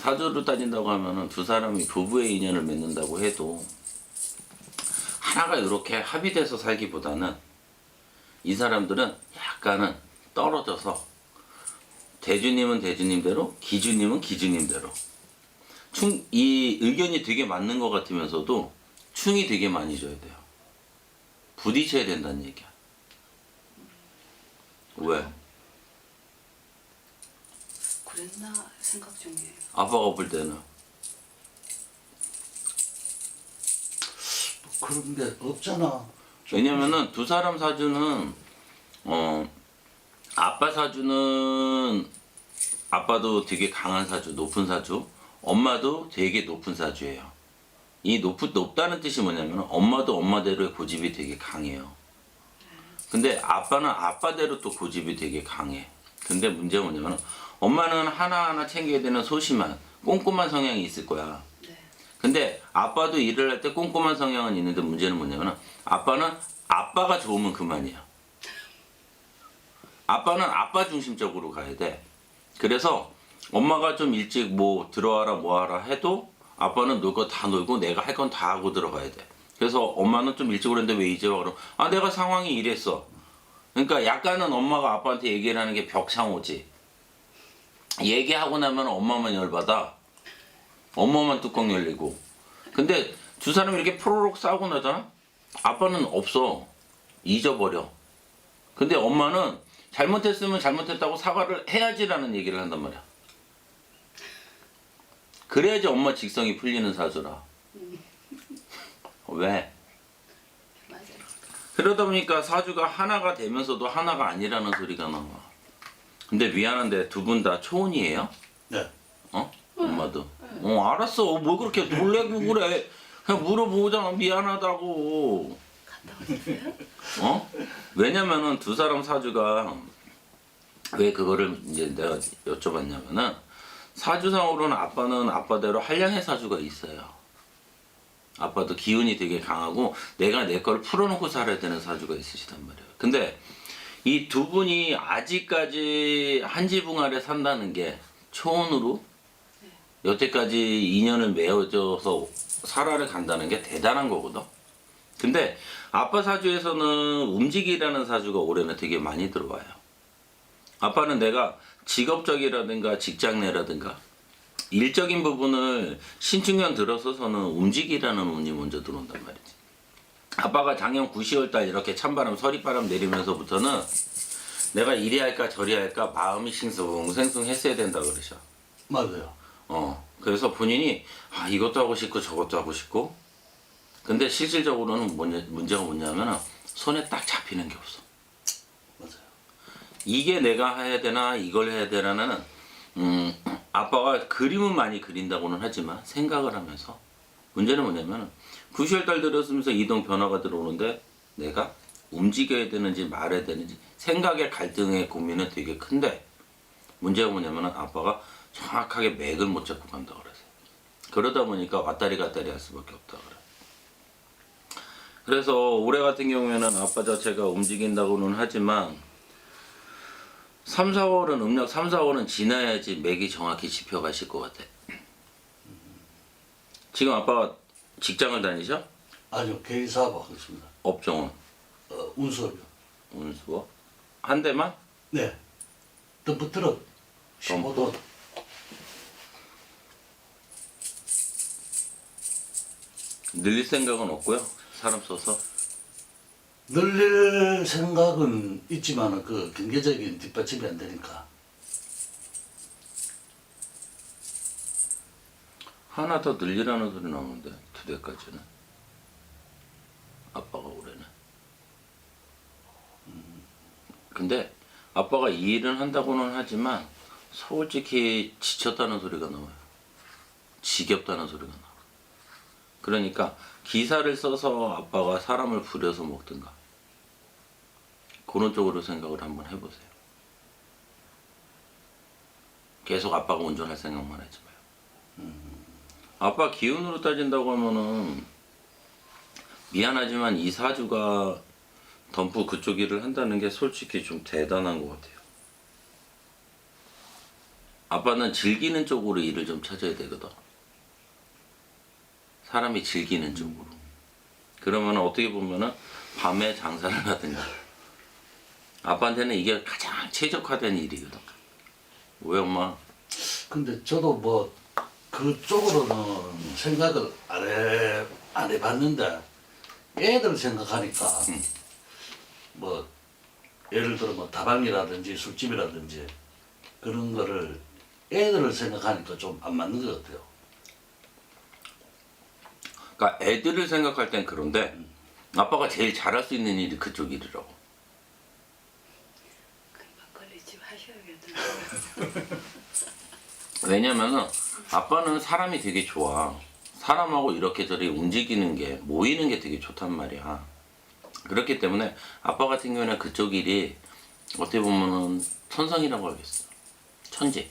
사주로 따진다고 하면은 두 사람이 부부의 인연을 맺는다고 해도 하나가 이렇게 합의돼서 살기보다는 이 사람들은 약간은 떨어져서 대주님은 대주님대로, 기주님은 기주님대로 이 의견이 되게 맞는 것 같으면서도 충이 되게 많이 줘야 돼요. 부딪혀야 된다는 얘기야. 왜? 그랬나 생각 중이에요. 아빠가 볼 때는 그런 게 없잖아. 왜냐면은 두 사람 사주는 아빠 사주는 아빠도 되게 강한 사주, 높은 사주, 엄마도 되게 높은 사주예요. 이 높다는 뜻이 뭐냐면 엄마도 엄마대로의 고집이 되게 강해요. 근데 아빠는 아빠대로 또 고집이 되게 강해. 근데 문제가 뭐냐면 엄마는 하나하나 챙겨야 되는 소심한 꼼꼼한 성향이 있을 거야. 네. 근데 아빠도 일을 할 때 꼼꼼한 성향은 있는데 문제는 뭐냐면 아빠는 아빠가 좋으면 그만이야. 아빠는 아빠 중심적으로 가야 돼. 그래서 엄마가 좀 일찍 뭐 들어와라 뭐하라 해도 아빠는 놀 거 다 놀고 내가 할 건 다 하고 들어가야 돼. 그래서 엄마는 좀 일찍 오는데 왜 이제 와? 그럼 아 내가 상황이 이랬어. 그러니까 약간은 엄마가 아빠한테 얘기를 하는 게 벽상호지. 얘기하고 나면 엄마만 열받아. 엄마만 뚜껑 열리고. 근데 두 사람이 이렇게 포로록 싸우고 나잖아? 아빠는 없어. 잊어버려. 근데 엄마는 잘못했으면 잘못했다고 사과를 해야지라는 얘기를 한단 말이야. 그래야지 엄마 직성이 풀리는 사주라. 왜? 맞아요. 그러다 보니까 사주가 하나가 되면서도 하나가 아니라는 소리가 나와. 근데 미안한데 두 분 다 초혼이에요? 네. 어? 엄마도. 알았어. 뭐 그렇게 놀래고 그래. 그냥 물어보잖아. 미안하다고. 갔다 오셨어요? 어? 왜냐면은 두 사람 사주가 왜 그거를 이제 내가 여쭤봤냐면은 사주상으로는 아빠는 아빠대로 한량의 사주가 있어요. 아빠도 기운이 되게 강하고 내가 내 거를 풀어놓고 살아야 되는 사주가 있으시단 말이에요. 근데 이 두 분이 아직까지 한 지붕 아래 산다는 게 초혼으로 여태까지 인연을 맺어서 살아를 간다는 게 대단한 거거든. 근데 아빠 사주에서는 움직이라는 사주가 올해는 되게 많이 들어와요. 아빠는 내가 직업적이라든가 직장 내라든가 일적인 부분을 신축년 들어서서는 움직이라는 운이 먼저 들어온단 말이지. 아빠가 작년 9, 10월달 이렇게 찬바람, 서리바람 내리면서부터는 내가 이리 할까 저리 할까 마음이 싱숭생숭 했어야 된다 그러셔. 맞아요. 그래서 본인이 이것도 하고 싶고 저것도 하고 싶고 근데 실질적으로는 문제가 뭐냐면 손에 딱 잡히는 게 없어. 맞아요. 이게 내가 해야 되나 이걸 해야 되나는 아빠가 그림은 많이 그린다고는 하지만 생각을 하면서 문제는 뭐냐면 9월달 들었으면서 이동 변화가 들어오는데 내가 움직여야 되는지 말아야 되는지 생각의 갈등의 고민은 되게 큰데 문제가 뭐냐면 아빠가 정확하게 맥을 못 잡고 간다 그러세요. 그러다 보니까 왔다리 갔다리 할 수밖에 없다 그래. 그래서 올해 같은 경우에는 아빠 자체가 움직인다고는 하지만 3, 4월은 음력 3, 4월은 지나야지 맥이 정확히 짚혀가실 것 같아. 지금 아빠가 직장을 다니셔? 아니요, 개인 사업하고 있습니다. 업종은? 운수업이요. 운수업? 한 대만? 네. 덤프트럭 15돈. 늘릴 생각은 없고요. 사람 써서. 늘릴 생각은 있지만 그 경제적인 뒷받침이 안 되니까. 하나 더 늘리라는 소리 나오는데 2대까지는. 아빠가 올해는. 근데 아빠가 이 일은 한다고는 하지만 솔직히 지쳤다는 소리가 나와요. 지겹다는 소리가 나와. 그러니까 기사를 써서 아빠가 사람을 부려서 먹든가 그런 쪽으로 생각을 한번 해보세요. 계속 아빠가 운전할 생각만 하지 마요. 아빠 기운으로 따진다고 하면은 미안하지만 이 사주가 덤프 그쪽 일을 한다는 게 솔직히 좀 대단한 것 같아요. 아빠는 즐기는 쪽으로 일을 좀 찾아야 되거든. 사람이 즐기는 쪽으로. 그러면 어떻게 보면은 밤에 장사를 하든가. 아빠한테는 이게 가장 최적화된 일이거든. 왜 엄마? 근데 저도 뭐 그쪽으로는 생각을 안 해봤는데 애들 생각하니까 뭐 예를 들어 뭐 다방이라든지 술집이라든지 그런 거를 애들을 생각하니까 좀 안 맞는 것 같아요. 그러니까 애들을 생각할 땐 그런데 아빠가 제일 잘할 수 있는 일이 그쪽 일이라고. 그 막걸리집 하셔야겠다. 왜냐면은 아빠는 사람이 되게 좋아. 사람하고 이렇게 저렇게 움직이는 게 모이는 게 되게 좋단 말이야. 그렇기 때문에 아빠 같은 경우는 그쪽 일이 어떻게 보면은 천성이라고 하겠어. 천재.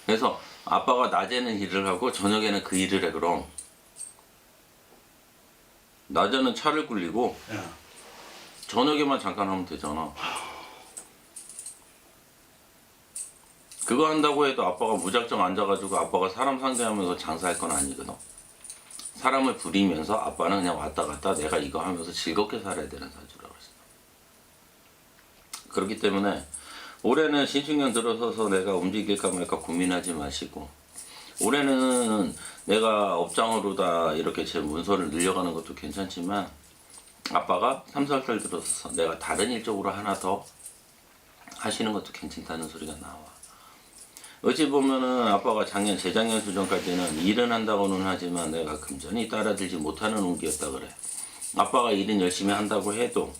그래서 아빠가 낮에는 일을 하고 저녁에는 그 일을 해. 그럼 낮에는 차를 굴리고 예. 저녁에만 잠깐 하면 되잖아. 그거 한다고 해도 아빠가 무작정 앉아가지고 아빠가 사람 상대하면서 장사할 건 아니거든. 사람을 부리면서 아빠는 그냥 왔다 갔다 내가 이거 하면서 즐겁게 살아야 되는 사주라고 했어. 그렇기 때문에 올해는 신축년 들어서서 내가 움직일까 말까 고민하지 마시고, 올해는 내가 업장으로다 이렇게 제 문서를 늘려가는 것도 괜찮지만 아빠가 3, 4월 들어서서 내가 다른 일 쪽으로 하나 더 하시는 것도 괜찮다는 소리가 나와. 어찌 보면은 아빠가 작년, 재작년 수준까지는 일은 한다고는 하지만 내가 금전이 따라들지 못하는 운기였다 그래. 아빠가 일은 열심히 한다고 해도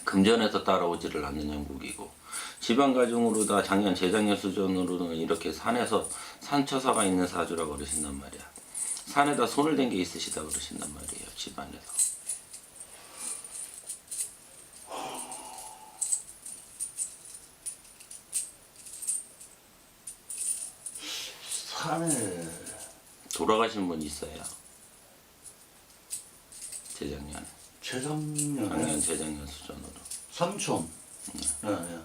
금전에서 따라오지를 않는 형국이고, 지방 가정으로 다 작년, 재작년 수준으로는 이렇게 산에서 산처사가 있는 사주라고 그러신단 말이야. 산에다 손을 댄 게 있으시다 그러신단 말이에요, 집안에서. 산에 돌아가신 분 있어요. 재작년에. 재작년에 작년, 재작년 수준으로. 삼촌. 예, 예.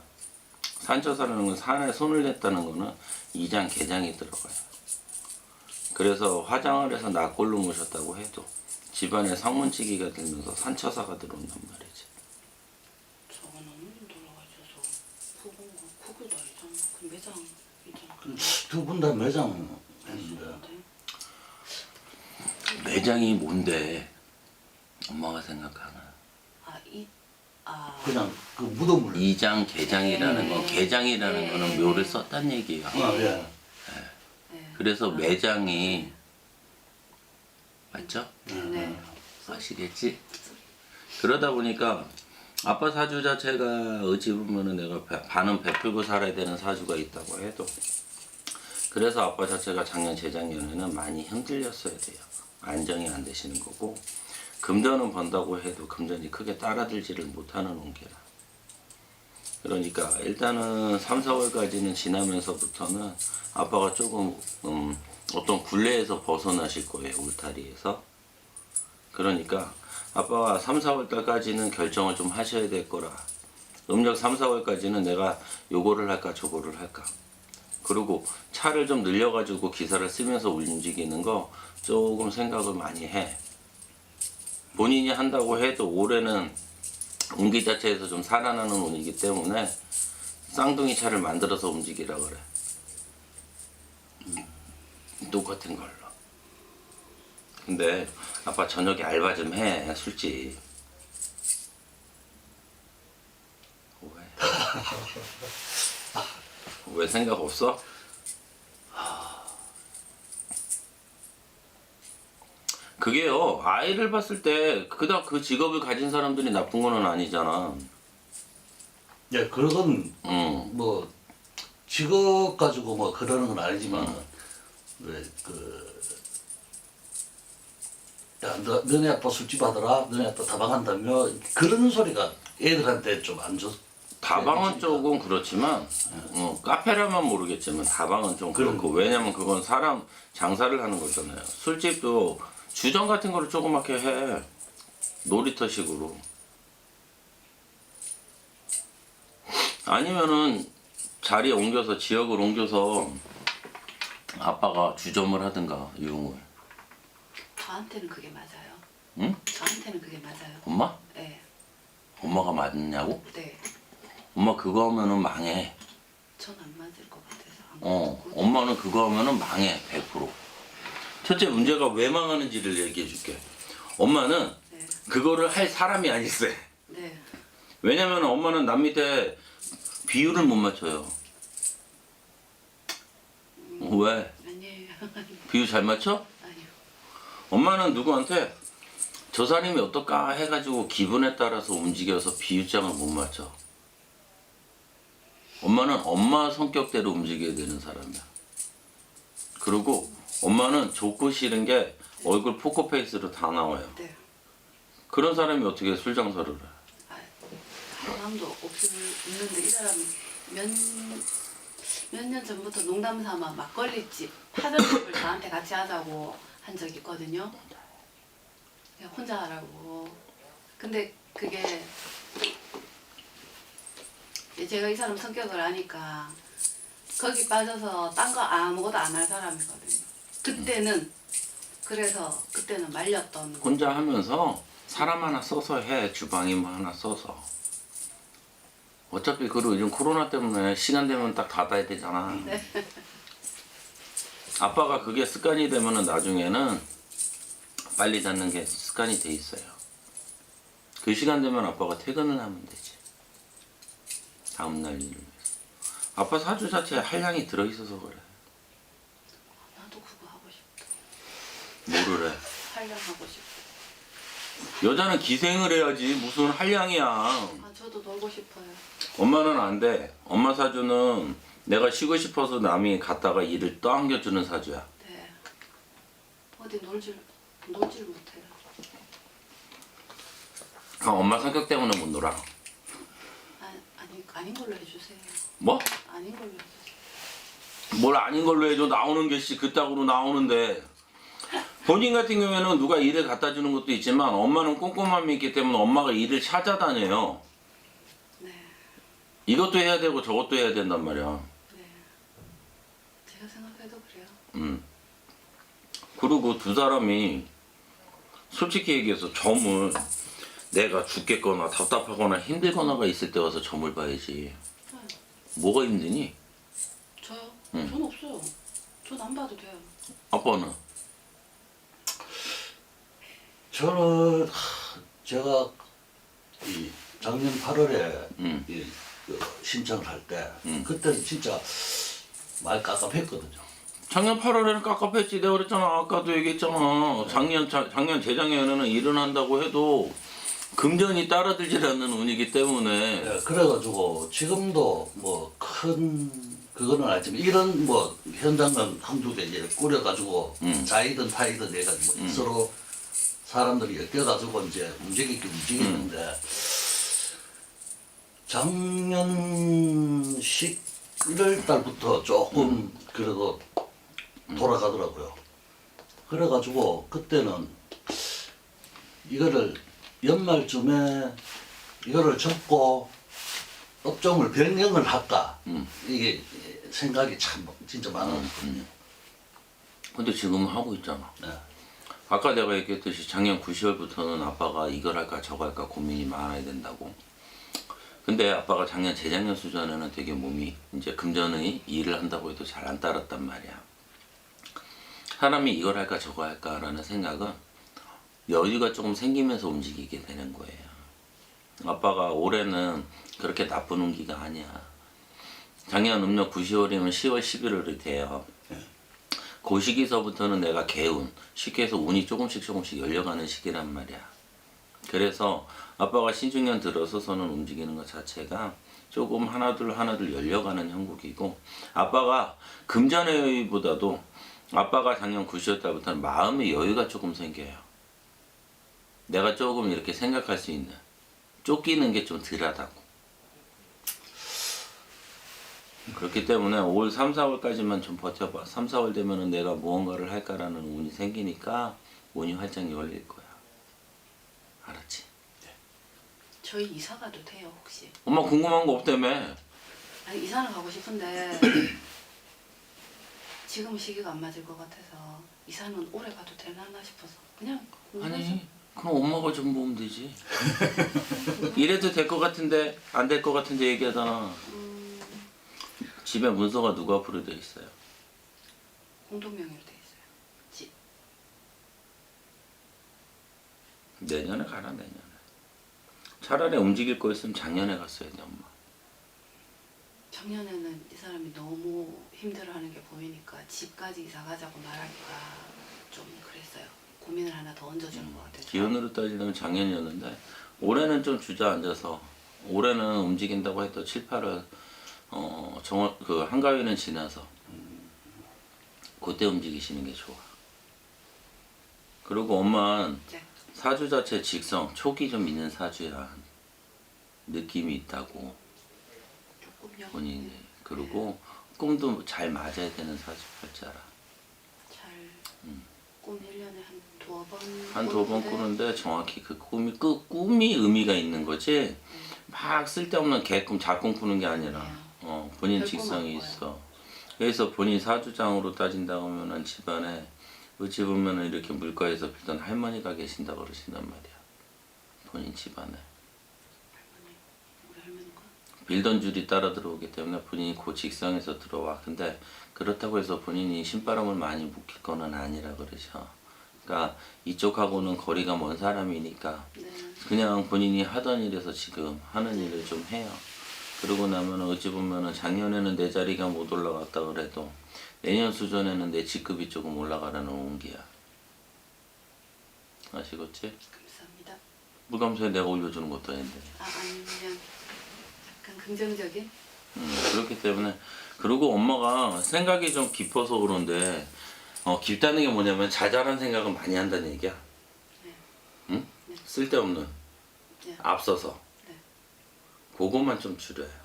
산처사라는 건 산에 손을 댔다는 거는 이장, 개장이 들어가요. 그래서 화장을 해서 납골로 모셨다고 해도 집안에 상문치기가 들면서 산처사가 들어온단 말이지. 저건 어머님 돌아가셔서 부부가 구구도 아니잖아. 그 매장 있잖아. 두 분 다 매장 했는데 근데 매장이 뭔데? 엄마가 생각하는 그냥 그 무덤을 이장, 개장이라는 건, 개장이라는 거는 묘를 썼단 얘기야. 예. 네. 그래서 매장이 맞죠? 네. 아시겠지? 그러다 보니까 아빠 사주 자체가 어찌 보면은 내가 반은 베풀고 살아야 되는 사주가 있다고 해도, 그래서 아빠 자체가 작년, 재작년에는 많이 흔들렸어야 돼요. 안정이 안 되시는 거고, 금전은 번다고 해도 금전이 크게 따라들지를 못하는 운기라. 그러니까 일단은 3, 4월까지는 지나면서부터는 아빠가 조금 어떤 굴레에서 벗어나실 거예요, 울타리에서. 그러니까 아빠가 3, 4월 달까지는 결정을 좀 하셔야 될 거라. 음력 3, 4월까지는 내가 요거를 할까 저거를 할까. 그리고 차를 좀 늘려가지고 기사를 쓰면서 움직이는 거 조금 생각을 많이 해. 본인이 한다고 해도 올해는 운기 자체에서 좀 살아나는 운이기 때문에 쌍둥이 차를 만들어서 움직이라 그래. 똑같은 걸로. 근데 아빠 저녁에 알바 좀 해, 술집. 왜? 왜 생각 없어? 그게요, 아이를 봤을 때 그닥 그 직업을 가진 사람들이 나쁜 거는 아니잖아. 예, 그건 응. 뭐 직업 가지고 뭐 그러는 건 아니지만 왜그 야, 너네 아빠 술집 하더라, 너네 아빠 다방한다며 그런 소리가 애들한테 좀 안 좋. 다방은 조금 그렇지만 카페라면 모르겠지만 다방은 좀 그렇고, 왜냐면 그건 사람 장사를 하는 거잖아요. 술집도 주점 같은 거를 조그맣게 해, 놀이터식으로. 아니면은 자리에 옮겨서 지역을 옮겨서 아빠가 주점을 하든가 유흥을. 저한테는 그게 맞아요. 응? 저한테는 그게 맞아요. 엄마? 네. 엄마가 맞냐고? 네. 엄마 그거 하면은 망해. 전 안 맞을 것 같아서. 안 어, 그러고. 엄마는 그거 하면은 망해 100%. 첫째 문제가 왜 망하는지를 얘기해 줄게. 엄마는 네. 그거를 할 사람이 아니세. 네. 왜냐면 엄마는 남 밑에 비율을 못 맞춰요. 왜? 아니에요. 비율 잘 맞춰? 아니요. 엄마는 누구한테 저 사람이 어떨까 해가지고 기분에 따라서 움직여서 비율장을 못 맞춰. 엄마는 엄마 성격대로 움직여야 되는 사람이야. 그리고 엄마는 좋고 싫은 게 얼굴 포커페이스로 다 나와요. 네. 그런 사람이 어떻게 술 장사를 해? 할 마음도 없는데 이 사람이 몇 년 전부터 농담 삼아 막걸리집 하던 집을 저한테 같이 하자고 한 적이 있거든요. 그냥 혼자 하라고. 근데 그게 제가 이 사람 성격을 아니까 거기 빠져서 딴 거 아무것도 안 할 사람이거든요. 그때는 그래서 그때는 말렸던 거. 혼자 하면서 사람 하나 써서 해. 주방임 하나 써서. 어차피 그리고 요즘 코로나 때문에 시간 되면 딱 닫아야 되잖아. 네. 아빠가 그게 습관이 되면은 나중에는 빨리 닫는 게 습관이 돼 있어요. 그 시간 되면 아빠가 퇴근을 하면 되지. 다음날 일을 위해서. 아빠 사주 자체에 한량이 들어있어서 그래. 나도 그거 하고 싶다. 뭐를 해? 활용하고 싶다. 여자는 기생을 해야지 무슨 한량이야. 아 저도 놀고 싶어요. 엄마는 안 돼. 엄마 사주는 내가 쉬고 싶어서 남이 갔다가 일을 떠안겨주는 사주야. 네. 어디 놀질 못해요. 아, 엄마 성격 때문에 못 놀아. 아닌 걸로 해주세요. 뭐? 아닌 걸로 해주세요. 뭘 아닌 걸로 해줘. 나오는 게 씨 그따구로 나오는데. 본인 같은 경우에는 누가 일을 갖다 주는 것도 있지만 엄마는 꼼꼼함이 있기 때문에 엄마가 일을 찾아다녀요. 네. 이것도 해야 되고 저것도 해야 된단 말이야. 네. 제가 생각해도 그래요. 그리고 두 사람이 솔직히 얘기해서 점을 내가 죽겠거나 답답하거나 힘들거나가 있을 때 와서 점을 봐야지. 네. 뭐가 힘드니? 저요? 응. 전 없어요. 전 안 봐도 돼요. 아빠는? 저는 제가 이 작년 8월에 응. 그 신청을 할 때 그때는 진짜 많이 깝깝했거든요. 작년 8월에는 깝깝했지. 내가 그랬잖아. 아까도 얘기했잖아. 작년 재작년에는 일을 한다고 해도 금전이 따라들질 않는 운이기 때문에 네, 그래가지고 지금도 뭐 큰 그거는 아니지만 이런 뭐 현장은 한두 개 이제 꾸려가지고 자이든 타이든 해가지고 서로 사람들이 엮여가지고 이제 움직이는데 작년 11월 달부터 조금 그래도 돌아가더라고요. 그래가지고 그때는 이거를 연말쯤에 이거를 접고 업종을 변경을 할까 이게 생각이 참 진짜 많았거든요. 근데 지금은 하고 있잖아. 네. 아까 내가 얘기했듯이 작년 9월부터는 아빠가 이걸 할까 저거 할까 고민이 많아야 된다고. 근데 아빠가 작년 재작년 수준에는 되게 몸이 이제 금전의 일을 한다고 해도 잘 안 따랐단 말이야. 사람이 이걸 할까 저거 할까라는 생각은 여유가 조금 생기면서 움직이게 되는 거예요. 아빠가 올해는 그렇게 나쁜 운기가 아니야. 작년 음력 9월이면 10월 11월이 돼요. 그 시기서부터는 내가 개운, 쉽게 해서 운이 조금씩 열려가는 시기란 말이야. 그래서 아빠가 신중년 들어서서는 움직이는 것 자체가 조금 하나둘 열려가는 형국이고, 아빠가 금전의 여유보다도 아빠가 작년 9월 달부터는 마음의 여유가 조금 생겨요. 내가 조금 이렇게 생각할 수 있는, 쫓기는 게 좀 덜하다고. 그렇기 때문에 올 3, 4월까지만 좀 버텨봐. 3, 4월 되면은 내가 무언가를 할까라는 운이 생기니까 운이 활짝 열릴 거야. 알았지? 저희 이사 가도 돼요 혹시? 엄마 궁금한 거 없다며? 아니 이사는 가고 싶은데 지금 시기가 안 맞을 것 같아서 이사는 오래 가도 되나 싶어서 그냥 아니 그럼 엄마가 좀 보면 되지. 이래도 될 것 같은데 안 될 것 같은데 얘기하잖아. 집에 문서가 누가 앞으로 돼 있어요? 공동명의로 돼 있어요. 집. 내년에 가라 내년에. 차라리 움직일 거였으면 작년에 갔어야지 엄마. 작년에는 이 사람이 너무 힘들어하는 게 보이니까 집까지 이사 가자고 말하기가 좀 그랬어요. 고민을 하나 더 얹어주는 것 같아서. 기온으로 따지면 작년이었는데 올해는 좀 주저앉아서 올해는 움직인다고 해도 7, 8월 그 한가위는 지나서 그때 움직이시는 게 좋아. 그리고 엄마는 네. 사주 자체 직성 촉이 좀 있는 사주야. 느낌이 있다고 조금요. 본인이. 그리고 꿈도 잘 맞아야 되는 사주 팔자라. 잘 꿈 1년에 한 두어 번. 한 두 번 꾸는데 정확히 그 꿈이 의미가 있는 거지. 막 쓸데없는 개꿈 작꿈 꾸는 게 아니라 본인 별꿈 직성이 안 꿔요. 있어. 그래서 본인 사주장으로 따진다고 하면은 집안에 어찌 보면은 이렇게 물가에서 빌던 할머니가 계신다 그러신단 말이야. 본인 집안에 할머니, 우리 할머니가 빌던 줄이 따라 들어오기 때문에 본인이 그 직성에서 들어와. 근데 그렇다고 해서 본인이 신바람을 많이 묵힐 거는 아니라 그러셔. 그러니까 이쪽하고는 거리가 먼 사람이니까 네. 그냥 본인이 하던 일에서 지금 하는 일을 좀 해요. 그러고 나면 어찌 보면은 작년에는 내 자리가 못 올라갔다 그래도 내년 수전에는 내 직급이 조금 올라가라는 온기야. 아시겠지? 감사합니다. 무감사에 내가 올려주는 것도 아닌데. 아니면 약간 긍정적인? 그렇기 때문에. 그리고 엄마가 생각이 좀 깊어서 그런데 깊다는 게 뭐냐면 자잘한 생각을 많이 한다는 얘기야. 네. 응? 네. 쓸데없는 네. 앞서서 네. 그것만 좀 줄여요.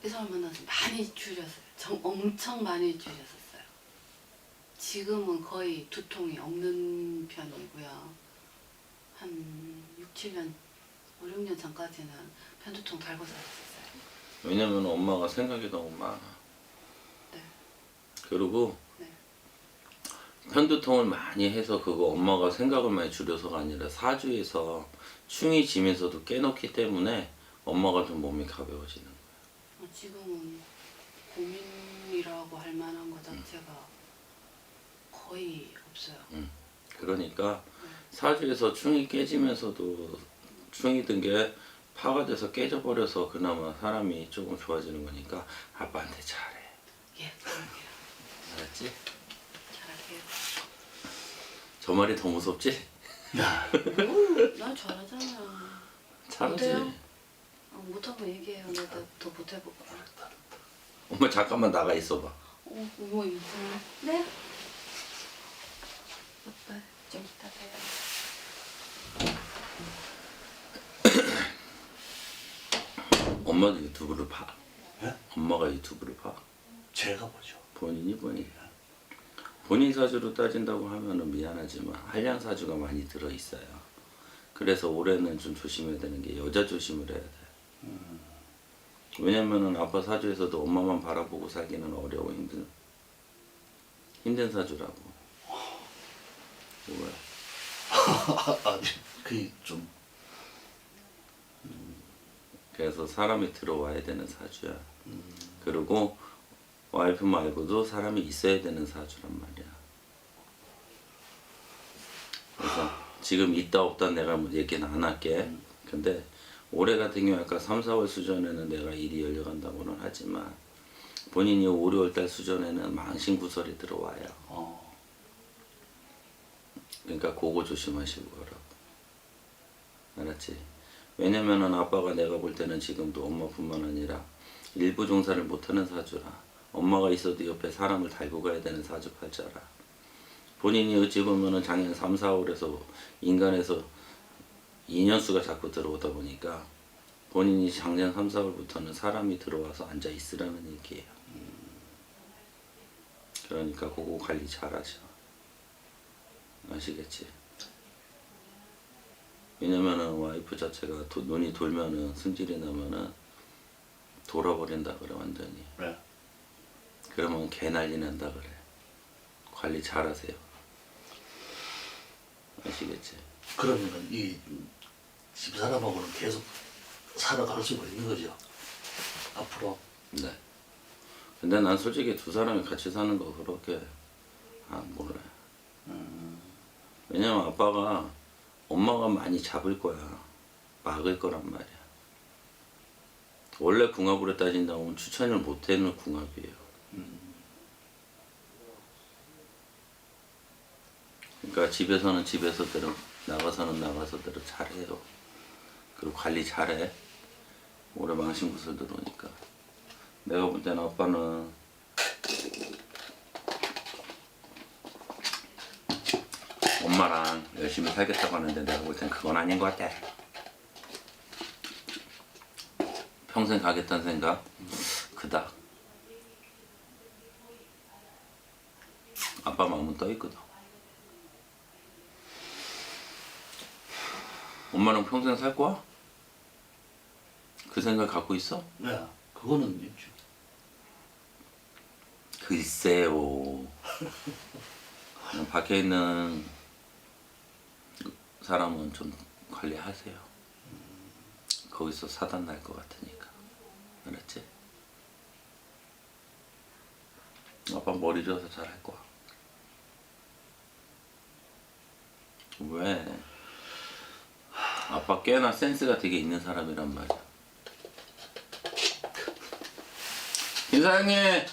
이 사람 만나서 많이 줄였어요. 엄청 많이 줄였었어요. 지금은 거의 두통이 없는 편이고요. 한 6, 7년, 5, 6년 전까지는 편두통 달고 살았었어요. 왜냐면 엄마가 생각이 너무 많아. 네. 그리고 네. 편두통을 많이 해서 그거 엄마가 생각을 많이 줄여서가 아니라 사주에서 충이 지면서도 깨놓기 때문에 엄마가 좀 몸이 가벼워지는 거야. 지금은 고민이라고 할 만한 것 자체가 거의 없어요. 그러니까 사주에서 충이 깨지면서도 충이 든 게 파가 돼서 깨져버려서 그나마 사람이 조금 좋아지는 거니까 아빠한테 잘해. 예, 그럴게요. 알았지? 잘할게요. 저 말이 더 무섭지? 난 잘하잖아. 잘하지. 못해요? 못하고 얘기해요. 내가 더 못해보고. 엄마 잠깐만 나가 있어봐. 뭐 이거. 네? 오빠 좀 이따 봬요. 엄마도 유튜브를 봐. 예? 엄마가 유튜브를 봐. 제가 보죠. 본인이 본인 사주로 따진다고 하면은 미안하지만 한량 사주가 많이 들어 있어요. 그래서 올해는 좀 조심해야 되는 게 여자 조심을 해야 돼. 왜냐면은 아빠 사주에서도 엄마만 바라보고 살기는 어려워. 힘든 사주라고. 뭐야? 아니 그좀 그래서 사람이 들어와야 되는 사주야. 그리고 와이프 말고도 사람이 있어야 되는 사주란 말이야. 그래서 지금 있다 없다 내가 뭐 얘기는 안 할게. 근데 올해 같은 경우 아까 3, 4월 수전에는 내가 일이 열려간다고는 하지만 본인이 5, 6월달 수전에는 망신구설이 들어와요. 그러니까 그거 조심하시고 가라고. 알았지? 왜냐면은 아빠가 내가 볼 때는 지금도 엄마뿐만 아니라 일부 종사를 못하는 사주라. 엄마가 있어도 옆에 사람을 달고 가야 되는 사주 팔자라. 본인이 어찌 보면은 작년 3, 4월에서 인간에서 인연수가 자꾸 들어오다 보니까 본인이 작년 3, 4월부터는 사람이 들어와서 앉아 있으라는 얘기예요. 그러니까 그거 관리 잘 하셔. 아시겠지? 왜냐면은 와이프 자체가 눈이 돌면은 승질이 나면은 돌아버린다 그래 완전히. 네. 그러면 개 난리 난다 그래. 관리 잘하세요. 아시겠지? 그러면은 이 집사람하고는 계속 살아갈 수가 있는 거죠. 앞으로. 네. 근데 난 솔직히 두 사람이 같이 사는 거 그렇게 몰라. 왜냐면 아빠가 엄마가 많이 잡을 거야. 막을 거란 말이야. 원래 궁합으로 따진다면 추천을 못 해놓은 궁합이에요. 그러니까 집에서는 집에서대로, 나가서는 나가서대로 잘해요. 그리고 관리 잘해. 올해 망신구슬 들어오니까. 내가 볼 때는 아빠는 엄마랑 열심히 살겠다고 하는데 내가 볼 땐 그건 아닌 것 같아. 평생 가겠다는 생각 그닥. 아빠 마음은 떠있거든. 엄마랑 평생 살 거야? 그 생각 갖고 있어? 네. 그거는 있죠. 글쎄요. 그냥 밖에 있는 사람은 좀 관리하세요. 거기서 사단 날 것 같으니까. 알았지? 아빠 머리 줘서 잘할 거야. 왜? 아빠 꽤나 센스가 되게 있는 사람이란 말이야. 김 사장님!